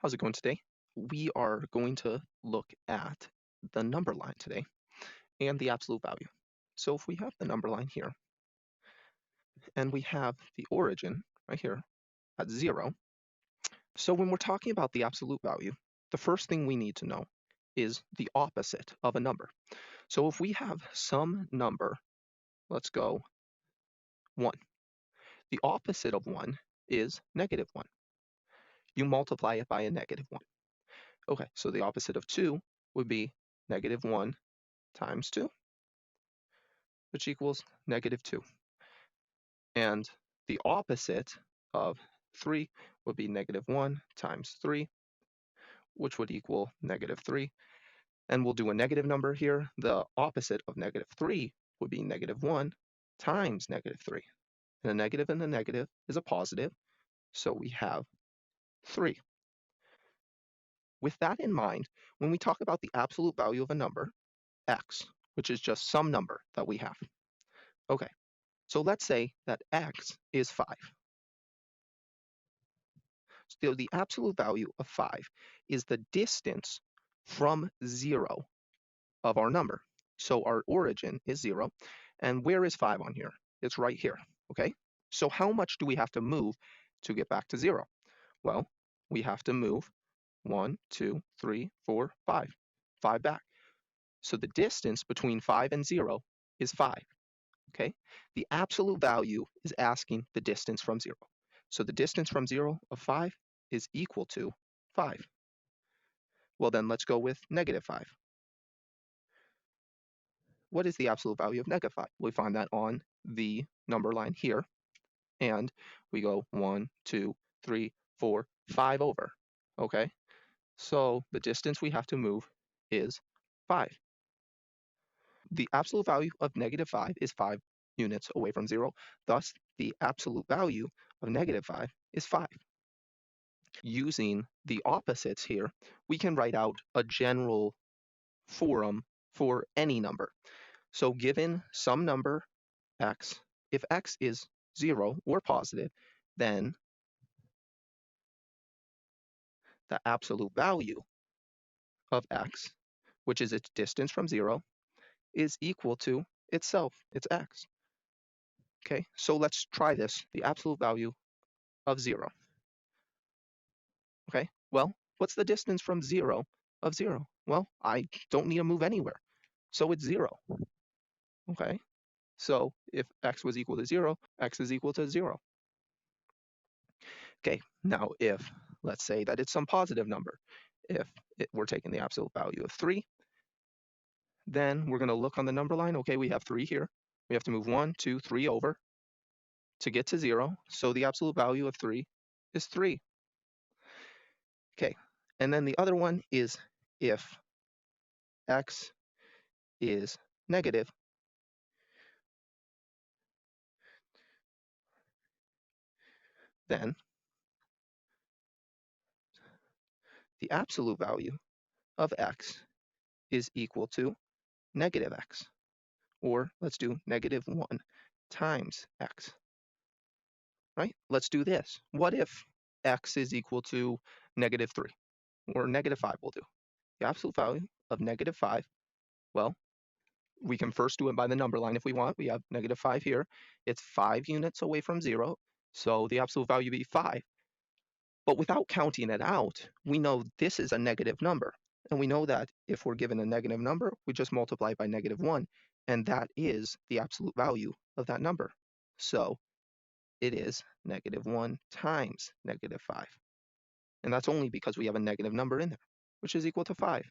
How's it going today? We are going to look at the number line today and the absolute value. So if we have the number line here and we have the origin right here at 0, so when we're talking about the absolute value, the first thing we need to know is the opposite of a number. So if we have some number, let's go 1. The opposite of 1 is -1. You multiply it by a -1. Okay, so the opposite of 2 would be -1 times 2, which equals -2. And the opposite of 3 would be -1 times 3, which would equal -3. And we'll do a negative number here. The opposite of -3 would be -1 times -3. And a negative is a positive, so we have 3. With that in mind, when we talk about the absolute value of a number, x, which is just some number that we have. Okay, so let's say that x is 5. So the absolute value of 5 is the distance from 0 of our number. So our origin is 0. And where is 5 on here? It's right here, okay? So how much do we have to move to get back to 0? Well, we have to move 1, 2, 3, 4, 5. 5 back. So the distance between 5 and 0 is 5, okay? The absolute value is asking the distance from 0. So the distance from 0 of 5 is equal to 5. Well, then let's go with -5. What is the absolute value of -5? We find that on the number line here, and we go 1, 2, 3, 4, 5 over, okay? So the distance we have to move is 5. The absolute value of -5 is 5 units away from 0. Thus, the absolute value of -5 is 5. Using the opposites here, we can write out a general form for any number. So given some number x, if x is 0 or positive, then the absolute value of x, which is its distance from 0, is equal to itself, it's x. Okay, so let's try this, the absolute value of 0. Okay, well, what's the distance from 0 of 0? Well, I don't need to move anywhere, so it's 0. Okay, so if x was equal to 0, x is equal to 0. Okay, now if, let's say that it's some positive number, if we're taking the absolute value of 3, then we're going to look on the number line. Okay, we have 3 here. We have to move 1, 2, 3 over to get to 0. So the absolute value of 3 is 3. Okay, and then the other one is if x is negative, then the absolute value of x is equal to -x. Or let's do -1 times x. Right? Let's do this. What if x is equal to -3? Or -5 will do. The absolute value of -5, well, we can first do it by the number line if we want. We have -5 here. It's 5 units away from 0, so the absolute value would be 5. But without counting it out, we know this is a negative number. And we know that if we're given a negative number, we just multiply by -1, and that is the absolute value of that number. So it is -1 times -5. And that's only because we have a negative number in there, which is equal to 5.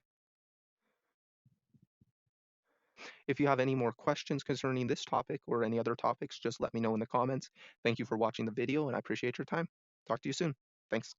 If you have any more questions concerning this topic or any other topics, just let me know in the comments. Thank you for watching the video, and I appreciate your time. Talk to you soon. Thanks.